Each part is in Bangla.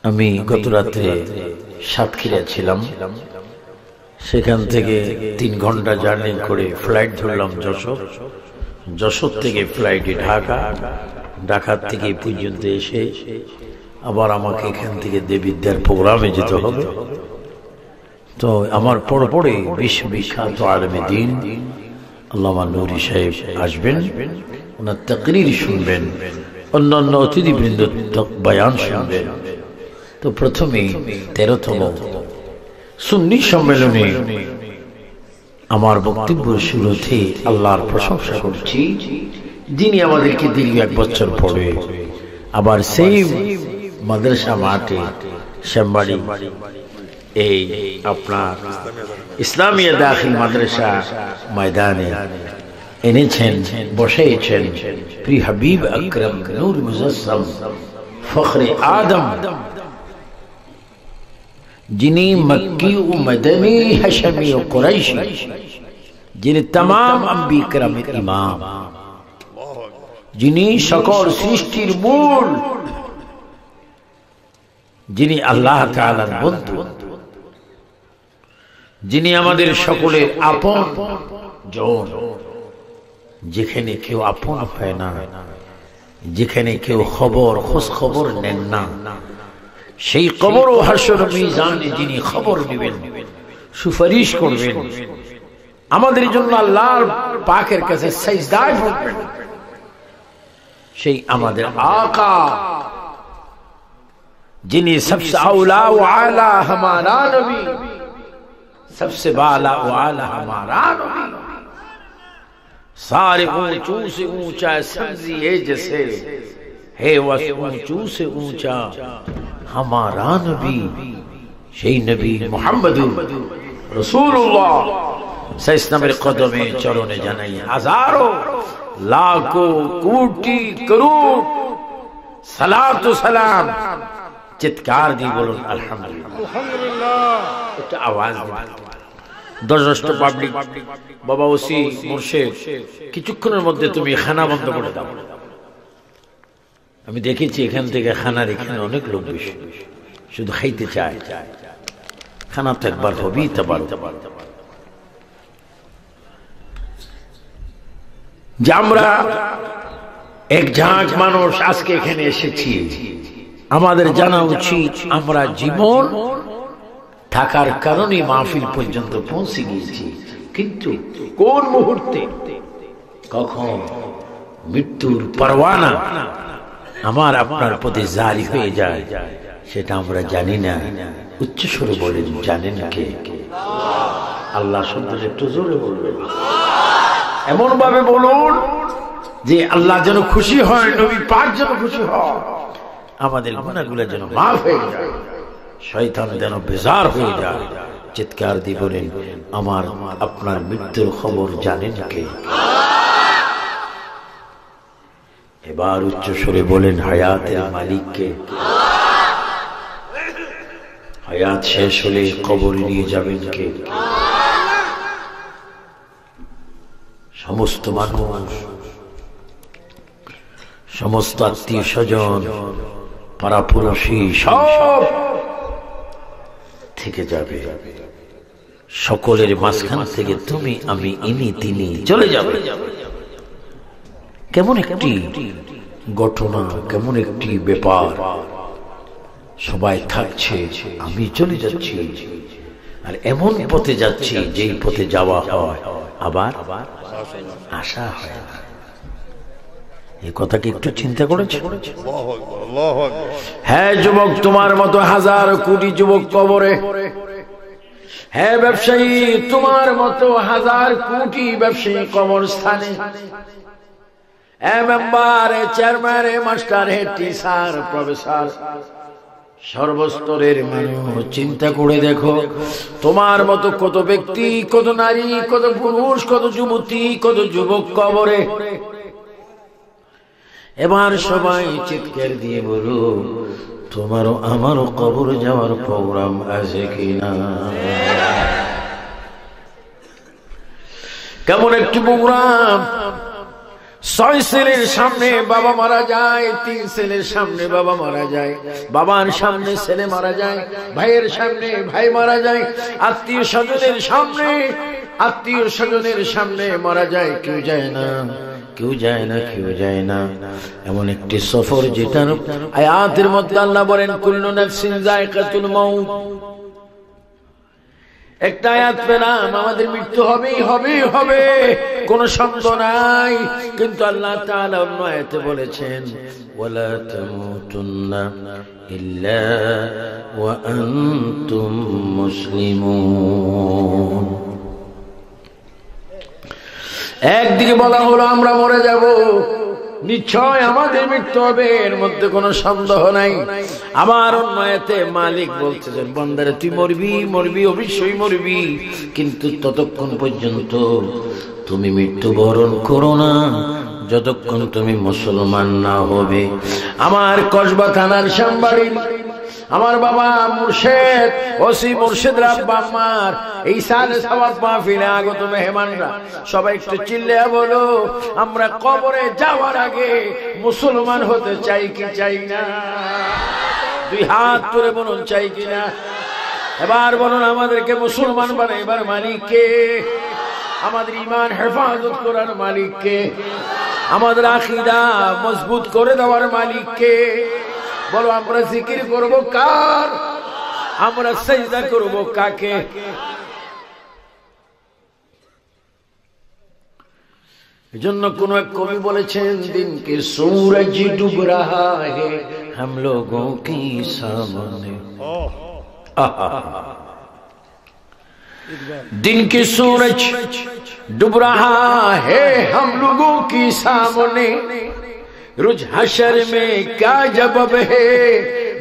আমি গত রাতে সাতক্ষীরা ছিলাম। সেখান থেকে 3 ঘন্টা জার্নি করে ফ্লাইট ধরলাম যশোর। যশোর থেকে ফ্লাইটে ঢাকার থেকে পর্যন্ত এসে আবার আমাকে এখান থেকে দেবিদ্যার প্রোগ্রামে যেতে হবে। তো আমার পরে বিশ্ববিখ্যাত আলেমে দ্বীন আল্লামা নূরী সাহেব আসবেন, ওনার তাকরীর শুনবেন, অন্যান্য অতিথিবৃন্দ বয়ান শুনবেন। তো প্রথমে 13তম সুন্নি সম্মেলনে আমার বক্তব্য শুরুতে আল্লাহর প্রশংসা করছি, যিনি আমাদেরকে দীর্ঘ 1 বছর পরে আবার সেই মাদ্রাসা মাঠে শ্যামবাড়ি এই আপনার ইসলামিয়া দাখিল মাদ্রাসা ময়দানে এনেছেন, বসেছেন প্রিয় হাবিব আকরাম নূর মুজাসসাম ফখরে আদম, যিনি মক্কি ও মদনী হাশমি ও কুরাইশি, যিনি तमाम আম্বিয়া کرامের ইমাম, যিনি সকল সৃষ্টির মূল, যিনি আল্লাহ তাআলার বন্ধু, যিনি আমাদের সকলের আপন জন। যেখানে কেউ আপন হয় না, যেখানে কেউ খোঁজ খবর নেন না, সেই কবর ও হাসর মিজানে যিনি খবর নেবেন, সুপারিশ করবেন, আমাদের জন্য আল্লাহর পাকের কাছে সিজদায় পড়বেন, সেই আমাদের আকা, যিনি সবসে আউলা ও আলা हमारा नबी, सबसे बाला व आला हमारा नबी, सारे ऊंचू से ऊंचा सब्जी है जैसे है वह ऊंचू से ऊंचा हमारा नबी, সেই নবী মুহাম্মদুর রাসূলুল্লাহ সাইসনামের কদমে চরণে জানাই হাজারো লাখো কোটি করোড় সালাত ও সালাম। চিৎকার দিয়ে বলুন আলহামদুলিল্লাহ, আলহামদুলিল্লাহ। একটা আওয়াজ দিন। দর্শক পাবলিক, বাবা ওসি মুর্শিদ, কিছুক্ষণের মধ্যে তুমি খানা বন্ধ করে দাও। আমি দেখেছি এখান থেকে খানার এখানে অনেক লোক বেশি শুধু খাইতে চায়, খানা তো একবার হবেই। যে আমরা এক ঝাঁক মানুষ আজকে এখানে এসেছি, আমাদের জানা উচিত আমরা জীবন থাকার কারণে মাহফিল পর্যন্ত পৌঁছে গিয়েছি, কিন্তু কোন মুহূর্তে কখন মৃত্যুর পরওয়ানা আমার আপনার প্রতি জারি হয়ে যায় সেটা আমরা জানি না। উচ্চ স্বরে বলেন, জানেন কে? আল্লাহ শব্দটা একটু জোরে বলবেন, এমন ভাবে বলুন যে আল্লাহ যেন খুশি হয়, নবী পাক যেন খুশি হয়, আমাদের গুনাহগুলো যেন মাফ হয়ে যায়, শয়তান যেন বেজার হয়ে যায়। চিৎকার দিয়ে বলেন, আমার আপনার মৃত্যুর খবর জানেন কে? এবার উচ্চ স্বরে বলেন, হায়াতের মালিক কে? হায়াত শেষ হলে কবরে নিয়ে যাবেন কে? সমস্ত মানুষ, সমস্ত আত্মীয় স্বজন, পাড়াপড়শি সব থেকে যাবে। সকলের মাঝখান থেকে তুমি আমি ইনি তিনি চলে যাবে। কেমন একটি ঘটনা, কেমন একটি ব্যাপার। সবাই থাকছে, আমি চলে যাচ্ছি, আর এমন পথে যাচ্ছি যেই পথে যাওয়া হয় আবার আসা হয় না। এই কথা কি একটু চিন্তা করেছে? হ্যাঁ যুবক, তোমার মতো হাজার কোটি যুবক কবরে। হ্যাঁ ব্যবসায়ী, তোমার মতো হাজার কোটি ব্যবসায়ী কবরস্থানে। Member, chairman, master, head teacher, professor, সর্বস্তরের মানুষ চিন্তা করে দেখো, তোমার মতো কত ব্যক্তি, কত নারী, কত পুরুষ, কত যুবতী, কত যুবক কবরে। এবার সবাই চিৎকার দিয়ে বলো, তোমারও আমারও কবর যাওয়ার প্রোগ্রাম আছে কিনা? কেমন একটি প্রোগ্রাম! 6 ছেলের সামনে বাবা মারা যায়, 3 ছেলের সামনে বাবা মারা যায়, বাবার সামনে ছেলে মারা যায়, ভাইয়ের সামনে ভাই মারা যায়, আত্মীয় স্বজনের সামনে মারা যায়, কেউ যায় না, কেউ যায় না, কেউ যায় না। এমন একটি সফর যেটার আয়াতের মধ্যে আল্লাহ বলেন কুল্লু নাফসিন যায়কাতুল মাউত। একটা আয়াত পেলাম আমাদের মৃত্যু হবেই হবে, কোনো সন্দেহ নাই। কিন্তু আল্লাহ তাআলা অন্য আয়াতে বলেছেন ওয়ালা তামুতুন্না ইল্লা ওয়া আনতুম মুসলিমুন। একদিকে বলা হলো আমরা মরে যাব, নিশ্চয় আমাদের মৃত্যু হবে, এর মধ্যে কোনো সন্দেহ নাই। আবার অন্য আয়াতে মালিক বলতেছেন বান্দারে তুই মরবি, অবশ্যই মরবি, কিন্তু ততক্ষণ পর্যন্ত তুমি মৃত্যুবরণ করো না যতক্ষণ তুমি মুসলমান না হবে। আমার কসবা থানার শ্যামবাড়ির আমার বাবা মুর্শেদ ওসি মুর্শেদ রাব্বা আমার এই সালে সওয়াব মাহফিলে আগত মেহমানরা সবাই একটু চিল্লিয়ে বলো আমরা কবরে যাওয়ার আগে মুসলমান হতে চাই কি চাই না? 2 হাত তুলে বলুন চাই কি না? এবার বলুন আমাদেরকে মুসলমান বানাইবার মালিক কে? আমাদের ঈমান হেফাজত করার মালিক কে? আমাদের আকীদা মজবুত করে দেওয়ার মালিক কে? বলো আমরা জিকির করব কার? আমরা সিজদা করব কাকে? এজন্য কোন এক কবি বলেছেন দিন কে সূরজ ডুব রাহা है हम लोगों के सामने, दिन के सूरज डूब रहा है हम लोगों के सामने, रुझ हशर में क्या जवाब है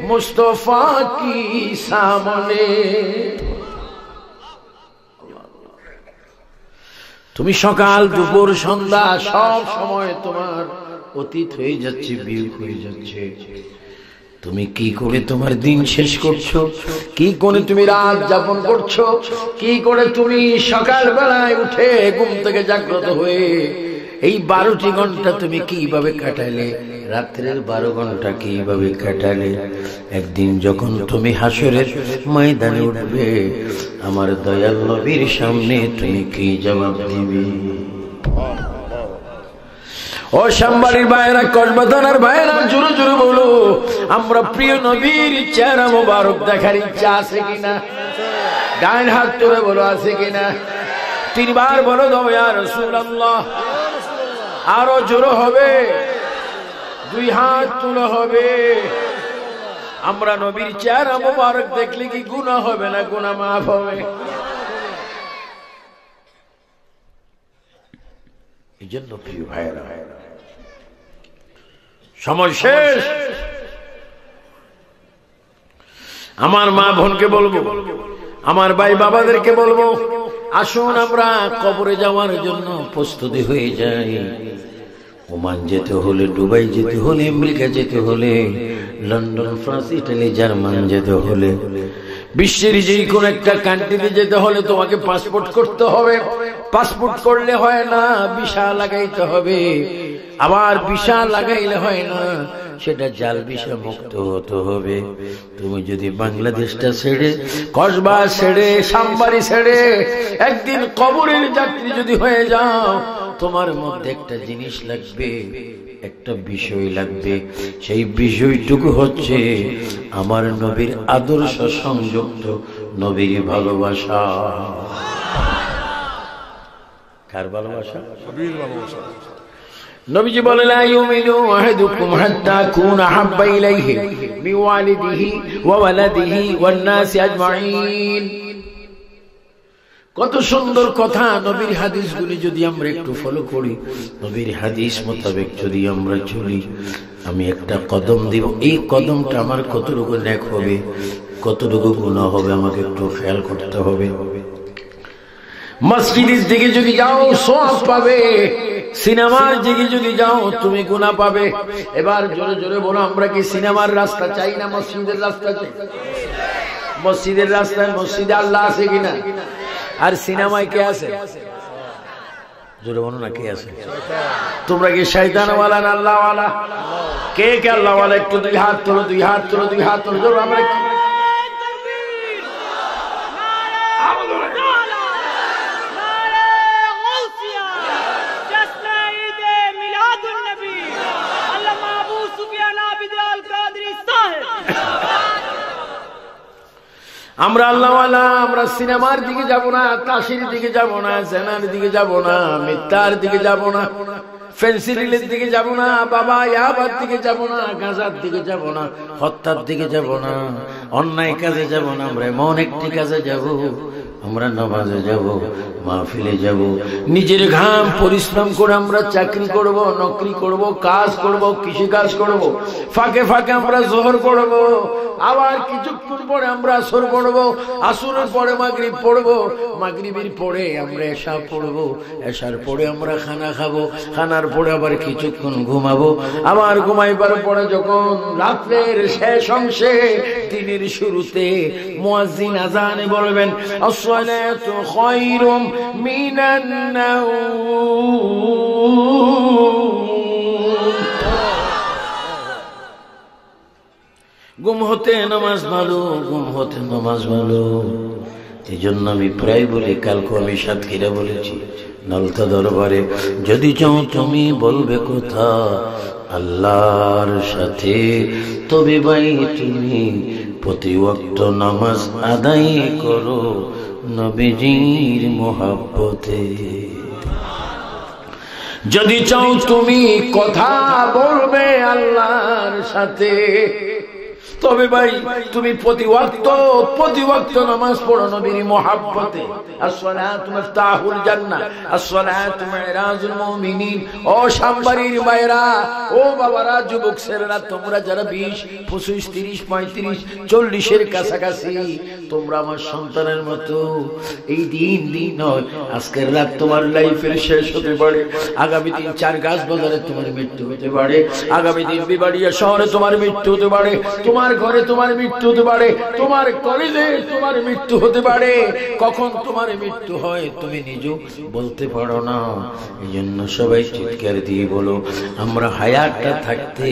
मुस्तफा की सामने। তুমি সকাল দুপুর সন্ধ্যা সব সময় তোমার অতীত হয়ে যাচ্ছে, বিয়োগ হয়ে যাচ্ছে। তুমি কি করে তোমার দিন শেষ করছো? কি করে তুমি রাত যাপন করছো? কি করে তুমি সকাল বেলায় উঠে ঘুম থেকে জাগ্রত হয়ে এই 12টি ঘন্টা তুমি কিভাবে কাটালে? রাত্রের 12 ঘন্টা কিভাবে কাটালে? একদিন যখন তুমি হাসরের ময়দানে উঠবে আমার দয়াল নবীর সামনে তুমি কি জবাব দিবে? ও শ্যামবাড়ির ভাইরা, কসবা থানার ভাইরা, জোরে জোরে বলো আমরা প্রিয় নবীর চেহারা মোবারক দেখার ইচ্ছা আছে কিনা? ডান হাত তুলে বলো আছে কিনা? 3 বার বলো দাও ইয়া রাসূলুল্লাহ। আরো জোরে হবে, 2 হাত তুলে হবে। আমরা নবীর চেহারা মোবারক দেখলে কি গুনাহ হবে না গুনাহ মাফ হবে? এজন্য প্রিয় ভাইরা সময় শেষ। আমার মা বোনকে বলবো, আমার ভাই বাবাদেরকে বলবো আসুন আমরা কবরে যাওয়ার জন্য প্রস্তুতি হয়ে যাই। ওমান যেতে হলে, দুবাই যেতে হলে, আমেরিকা যেতে হলে, লন্ডন, ফ্রান্স, ইটালি, জার্মান যেতে হলে, বিশ্বের যে কোন একটা কান্ট্রিতে যেতে হলে তোমাকে পাসপোর্ট করতে হবে। পাসপোর্ট করলে হয় না, ভিসা লাগাইতে হবে। আবার ভিসা লাগাইলে হয় না, সেটা জাল ভিসা মুক্ত হতে হবে। তুমি যদি বাংলাদেশটা ছেড়ে, কসবা ছেড়ে, শ্যামবাড়ি ছেড়ে একদিন কবরের যাত্রী যদি হয়ে যাও, তোমার মধ্যে একটা জিনিস লাগবে, একটা বিষয় লাগবে। সেই বিষয়টুকু হচ্ছে আমার নবীর আদর্শ সংযুক্ত নবীর ভালোবাসা। কার ভালোবাসা? নবীর ভালোবাসা। নবীজি বলেন লা ইউমিনু আহাদুকুম হাত্তা কুনা হাব্বা ইলাইহি মিন ওয়ালিদিহি ওয়া ওয়ালাদিহি ওয়ান নাসি আজমাইন। কত সুন্দর কথা! নবীর হাদিসগুলি যদি আমরা একটু ফলো করি, নবীর হাদিস মোতাবেক যদি আমরা চলি, আমি একটা কদম দিব, এই কদমটা আমার কতটুকু নেক হবে, কতটুকু গুনাহ হবে আমাকে একটু খেয়াল করতে হবে। মসজিদের দিকে যদি যাও সওয়াব পাবে, সিনেমার দিকে যদি যাও তুমি গুনাহ পাবে। এবার জোরে জোরে বলো আমরা কি সিনেমার রাস্তা চাই না মসজিদের রাস্তা চাই? মসজিদের রাস্তায় মসজিদে আল্লাহ আছে কিনা? আর সিনেমায় কে আছে? জোরে বলো না, কে আছে? তোমরা কি শয়তানওয়ালা না আল্লাহওয়ালা? কে কে আল্লাহওয়ালা? একটু দুই হাত তোলো, দুই হাত তোলো, দুই হাত তোলো। জোরে আমরা আমরা আল্লাহওয়ালা। আমরা সিনেমার দিকে যাব না, তাসির দিকে যাব না, জেনার দিকে যাব না, মিথ্যার দিকে যাব না, ফেন্সিডিলের দিকে যাব না, বাবা ইয়াবার দিকে যাব না, গাঁজার দিকে যাব না, হত্যার দিকে যাব না, অন্যায় কাজে যাব না। আমরা এমন একটি কাজে যাব, আমরা নামাজে যাব, মাহফিলে যাব, নিজের ঘাম পরিশ্রম করে আমরা চাকরি করব, নকরি করব, কাজ করব, কৃষি কাজ করব, ফাঁকে ফাঁকে আমরা জোহর করব, আবার কিছুক্ষণ পরে আমরা আসর পড়ব, আসরের পরে মাগরিব পড়ব, মাগরিবের পরে আমরা এশা পড়ব, এশার পরে আমরা খানা খাবো, খানার পরে আবার কিছুক্ষণ ঘুমাবো, আবার ঘুমাইবার পরে যখন রাত্রের শেষ অংশে দিনের শুরুতে মুয়াজ্জিন আযানে বলবেন আসসালাতু খায়রুম মিনান নাওম, ঘুম হতে নামাজ ভালো, ঘুম হতে নামাজ ভালো। এই জন্য আমি প্রায় বলি, কালকে আমি সাতক্ষীরা বলেছি নলতা দরবারে, যদি চাও তুমি বলবে কথা আল্লাহর সাথে, তবে ভাই তুমি প্রতি ওয়াক্ত নামাজ আদায় করো নবীজির মোহাব্বতে। যদি চাও তুমি কথা বলবে আল্লাহর সাথে, তবে ভাই তুমি প্রতি ওয়াক্ত নামাজ পড়ো নবীর মোহাব্বতে। আসসালাতু মিফতাহুল জান্নাহ, আসসালাতু মিরাজুল মুমিনিন। ও সামবাড়ির ভাইরা, ও বাবারা, যুবক ছেলেরা, তোমরা যারা 20, 25, 30, 35, 40-এর কাছাকাছি, তোমরা আমার সন্তানের মতো। এই দিন নয়, আজকের রাত তোমার লাইফের শেষ হতে পারে, আগামী দিন 4 গাছ বাজারে তোমার মৃত্যু হতে পারে, আগামী দিন বিবাড়িয়া শহরে তোমার মৃত্যু হতে পারে, তোমার ঘরে তোমার মৃত্যু হতে পারে, তোমার কলেজে তোমার মৃত্যু হতে পারে। কখন তোমার মৃত্যু হয় তুমি নিজেও বলতে পারো না। এই জন্য সবাই চিৎকার দিয়ে বলো, আমরা হায়াতটা থাকতে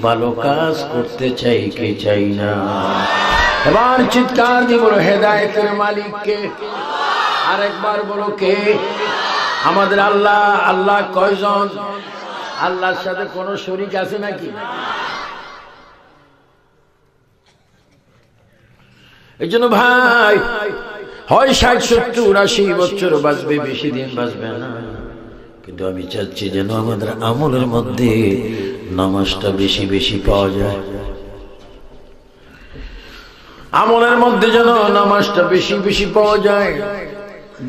ভালো কাজ করতে চাই কে চাই না? এবার চিৎকার দিয়ে বলো, হেদায়েতের মালিক কে? আরেকবার বলো, কে? আমাদের আল্লাহ। আল্লাহ কয়জন? আল্লাহর সাথে কোন শরীক আছে নাকি? এই জন্য ভাই, হয় 60, 70, 80 বছর বাঁচবে, বেশি দিন বাঁচবে না, কিন্তু আমি চাচ্ছি যেন আমাদের আমলের মধ্যে নামাজটা বেশি বেশি পাওয়া যায়, আমলের মধ্যে যেন নামাজটা বেশি বেশি পাওয়া যায়।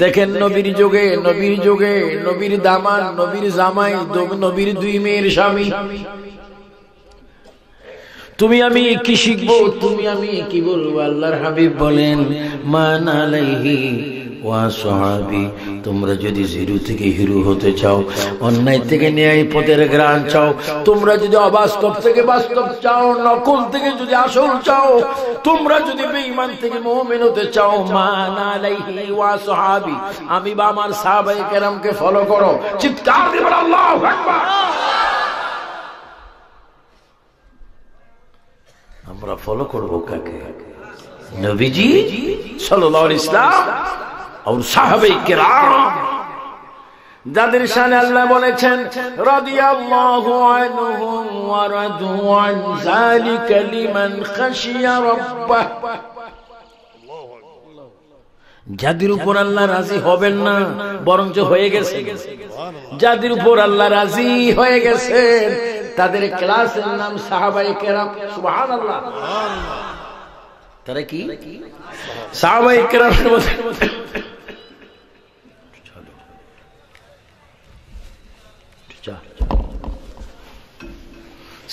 দেখেন নবীর যুগে নবীর দামান, নবীর জামাই, নবীর 2 মেয়ের স্বামী। তুমি আমি কি শিখবো, তুমি আমি কি বলবো? আল্লাহর হাবিব বলেন, মান আলাইহি ওয়া সাহাবী, তোমরা যদি জিরো থেকে হিরো হতে চাও, অন্যায় থেকে ন্যায় পথের গ্রাণ চাও, তোমরা যদি অবাস্তব থেকে বাস্তব চাও, নকল থেকে যদি আসল চাও, তোমরা যদি বেঈমান থেকে মুমিন হতে চাও, মান আলাইহি ওয়া সাহাবী, আমি বা আমার সাহাবায়ে কেরামকে ফলো করো। চিৎকার দিয়ে বলো আল্লাহু আকবার। আমরা ফলো করবো কাকে? নবীজি সাল্লাল্লাহু আলাইহি ওয়াসাল্লাম আর সাহাবায়ে কেরাম, যাদের শানে আল্লাহ বলেছেন রাদিয়াল্লাহু আনহুম ওয়া রাদু আন যালিকা লিমান খাশিয়া রাব্বাহ। যাদের উপর আল্লাহ রাজি হবেন না, বরঞ্চ হয়ে গেছে, যাদের উপর আল্লাহ রাজি হয়ে গেছেন, তাদের ক্লাসের নাম সাহাবায়ে কেরাম। সুবহানাল্লাহ। তারা কি? সাহাবায়ে কেরাম।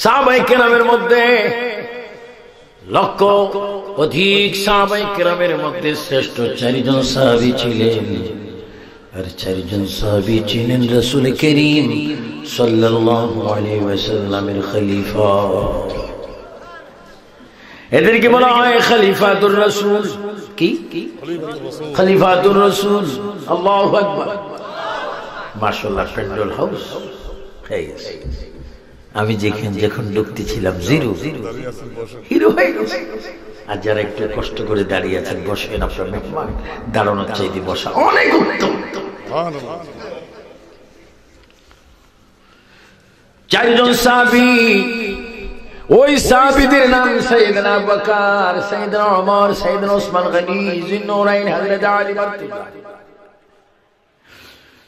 সাহাবায়ে কেরামের মধ্যে লক্ষ অধিক সাহাবায়ে কেরামের মধ্যে শ্রেষ্ঠ 4 জন সাহাবী ছিলেন, আর 4 জন সাহাবী ছিলেন রাসূল করিম সাল্লাল্লাহু আলাইহি ওয়াসাল্লামের খলিফা। এদেরকে বলা হয় খলিফাতুর রাসূল। কি? খলিফাতুর রাসূল। আল্লাহু আকবার। মাশাআল্লাহ পেট্রোল হাউস হয়ে গেছে। আমি যখন ঢুকতেছিলাম জিরো হিরো হয়ে গেছে। আর যারা একটু কষ্ট করে দাঁড়িয়ে আছেন বসেন, আপনার মেহমান দাঁড়ানোর চাইতে বসা অনেক উত্তম। চারজন সাহাবী, ওই সাহাবীদের নাম সাইয়েদনা আবু বকর, সাইয়েদনা ওমর, সাইয়েদনা ওসমান গনি, জিন্নুরাইন, হযরত আলী মারতুল্লাহ।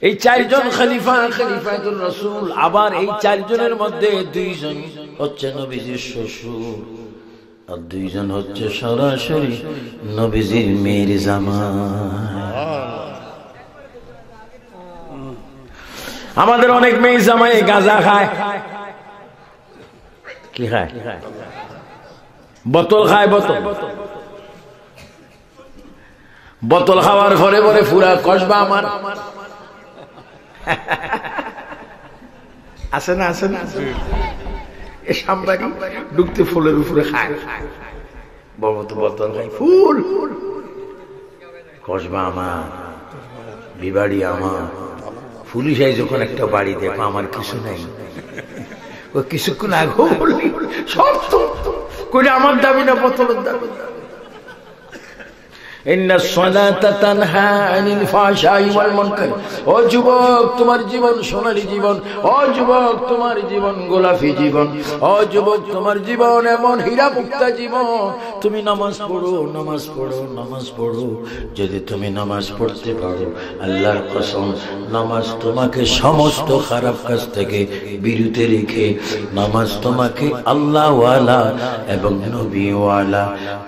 এই চারজন খলিফা, খলিফাতুর রাসূল। আবার এই চারজনের মধ্যে দুইজন হচ্ছে নবীজির শ্বশুর, আর দুইজন হচ্ছে সরাসরি নবীজির মেয়ের জামাই। আমাদের অনেক মেয়ে জামাই গাঁজা খায়, কি খায়? বোতল খায়। বোতল খাওয়ার পরে পরে পুরা কসবা আমার আছে না এ সাম্বারি ঢুকতে ফুলের উপরে খায়, বোতল খায়, ফুল কসবা আমার, বিবাড়ি আমার। পুলিশ আই যখন একটা বাড়ি দেখো আমার কিছু নাই, ও কিছুক্ষণ আগেও বললি সব তো কইলে আমার দাবি না, বোতলের দাবি। ইন্না সালাতা তানহা আনিল ফাহশাই ওয়াল মুনকার। ও যুবক, তোমার জীবন সোনালী জীবন। ও যুবক, তোমার জীবন গোলাপি জীবন। ও যুবক, তোমার জীবন এমন হীরা মুক্তা জীবন। তুমি নামাজ পড়ো, নামাজ পড়ো, নামাজ পড়ো। যদি তুমি নামাজ পড়তে পারো, আল্লাহর কসম, নামাজ তোমাকে সমস্ত খারাপ কাজ থেকে বিরত রেখে নামাজ তোমাকে আল্লাহওয়ালা এবং নবীওয়ালা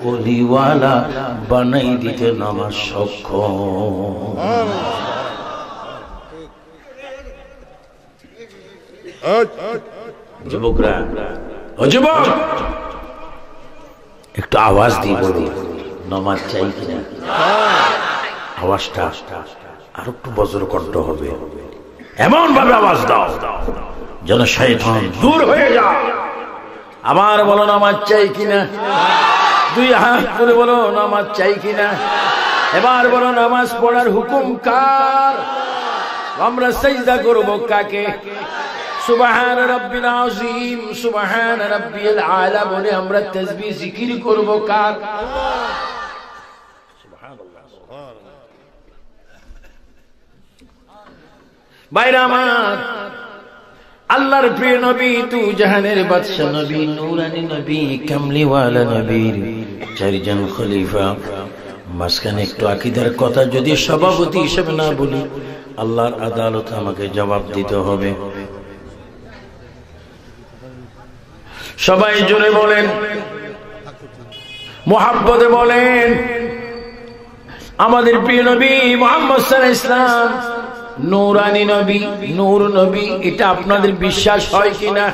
ওলিওয়ালা বানাই দিতে নামাজ সক্ষম। যুবকরা, ও যুবক, একটু আওয়াজ দিয়ে বলো নামাজ চাই কিনা। আওয়াজটা আর একটু বজ্র কণ্ঠ হবে, এমন ভাবে আওয়াজ দাও যেন শয়তান দূর হয়ে যায়। আবার বলো নামাজ চাই কিনা। দুই হাত তুলে বলো নামাজ চাই কিনা। এবার বলো নামাজ পড়ার হুকুম কার? আমরা সিজদা করব কাকে? সুবহান রাব্বিল আযীম, সুবহান রাব্বিল আলা বলে আমরা তাসবিহ জিকির করব কার? সুবহানাল্লাহ। ভাইরা আমার, আল্লাহর প্রিয় নবী, তু জাহানের বাদশা নবী, নূরানী নবী, কামলিওয়ালা নবীর চারজন খলিফা। মাঝখানে একটু আকীদার কথা যদি সভাপতি হিসেবে না বলি, আল্লাহর আদালতে আমাকে জবাব দিতে হবে। সবাই জোরে বলেন, মুহাব্বতে বলেন, আমাদের প্রিয় নবী মুহাম্মদ সাল্লাল্লাহু আলাইহি ওয়াসাল্লাম নূরানী নবী, নূর নবী। এটা আপনাদের বিশ্বাস হয় কিনা?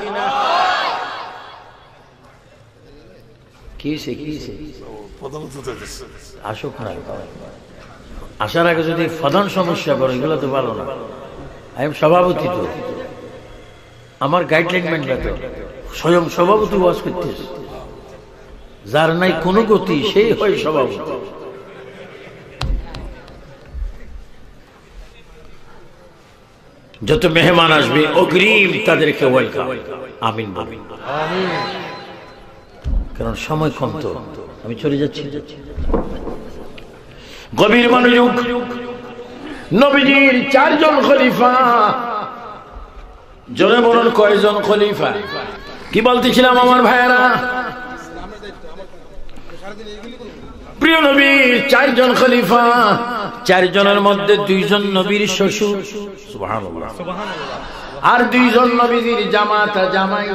আসুক না, আসার আগে যদি প্রধান সমস্যা করে, এগুলো তো ভালো না। আমি সভাপতি, তো আমার গাইডলাইন মানবে, তো স্বয়ং সভাপতি ওয়াজ করতেছে। যার নাই কোনো গতি সেই হয় সভাপতি। যত মেহমান আসবে অগ্রিম তাদেরকে ওয়েলকাম, আমিন বলুন। কারণ সময় কম, তো আমি চলে যাচ্ছি। গভীর মনোযোগ। নবীজির চারজন খলিফা। জোরে বলুন কয়জন খলিফা? কি বলতেছিলাম আমার ভাইয়েরা? প্রিয় নবীর চারজন খলিফা, চারজনের মধ্যে দুইজন নবীর শ্বশুর, সুবহানাল্লাহ, আর দুইজন নবীর জামাতা জামাই।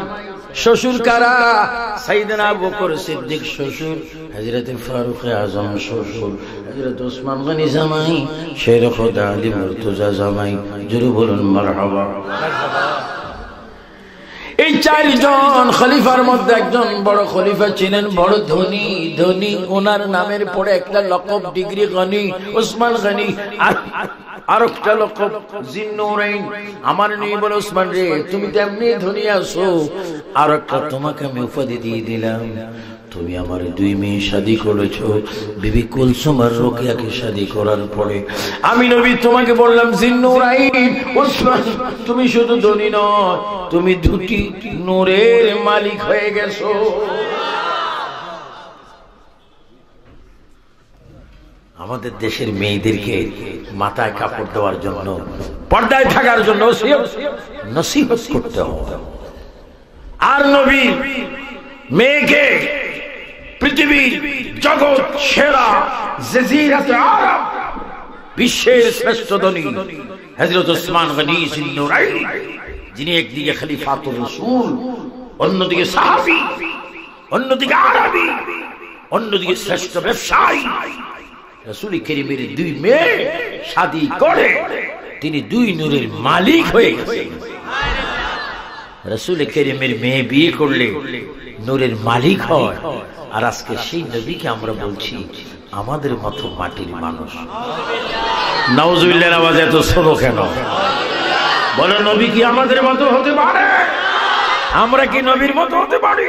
শ্বশুর কারা? সাইয়েদনা আবু বকর সিদ্দিক শ্বশুর, হযরত ফারুক আযম শ্বশুর, হযরত ওসমান গনি জামাই, শের খোদা আলী মুর্তজা জামাই। জোরে বলুন মারহাবা। এই চারজন খলিফার মধ্যে একজন বড় খলিফা ছিলেন, বড় ধনী ধনী। ওনার নামের পরে একটা লকব ডিগ্রি গনি, ওসমান গনি। আর একটা লকব জিন্নুরাইন। আমার নিয়ে বলে, ওসমান রে, তুমি তো এমনি ধনী আছো, আর একটা তোমাকে আমি উপাধি দিয়ে দিলাম, তুমি আমার দুই মেয়ে শাদী করেছো, বিবি কুলসুম আর রোকেয়াকে শাদী করার পরে আমি নবী তোমাকে বললাম জিন্নুরাইন ওসমান, তুমি শুধু ধনী নয়, তুমি দুটি নূরের মালিক হয়ে গেছো। আমাদের দেশের মেয়েদেরকে মাথায় কাপড় দেওয়ার জন্য, পর্দায় থাকার জন্য নসিহত করতে হবে। আর নবী মেয়েকে পৃথিবীর জগৎ সেরা জাজিরাতুল আরব, বিশ্বের শ্রেষ্ঠ ধনী হযরত ওসমান গনি জিন্নুরাইন, যিনি একদিকে খলিফাতুর রাসূল, অন্যদিকে সাহাবী, অন্যদিকে আরবী, অন্যদিকে শ্রেষ্ঠ ব্যবসায়ী, রাসূল করিমের দুই মেয়ে শাদী করে তিনি দুই নূরের মালিক হয়ে গেছেন। রাসূল করিমের মেয়ে বিয়ে করলে নূরের মালিক হয়। আর আজকে সেই নবীকে আমরা বলছি আমাদের মতো মাটির মানুষ। নাউজুবিল্লাহর আওয়াজ এত ছোট কেন? বলো, নবী কি আমাদের মতো হতে পারে? আমরা কি নবীর মতো হতে পারি?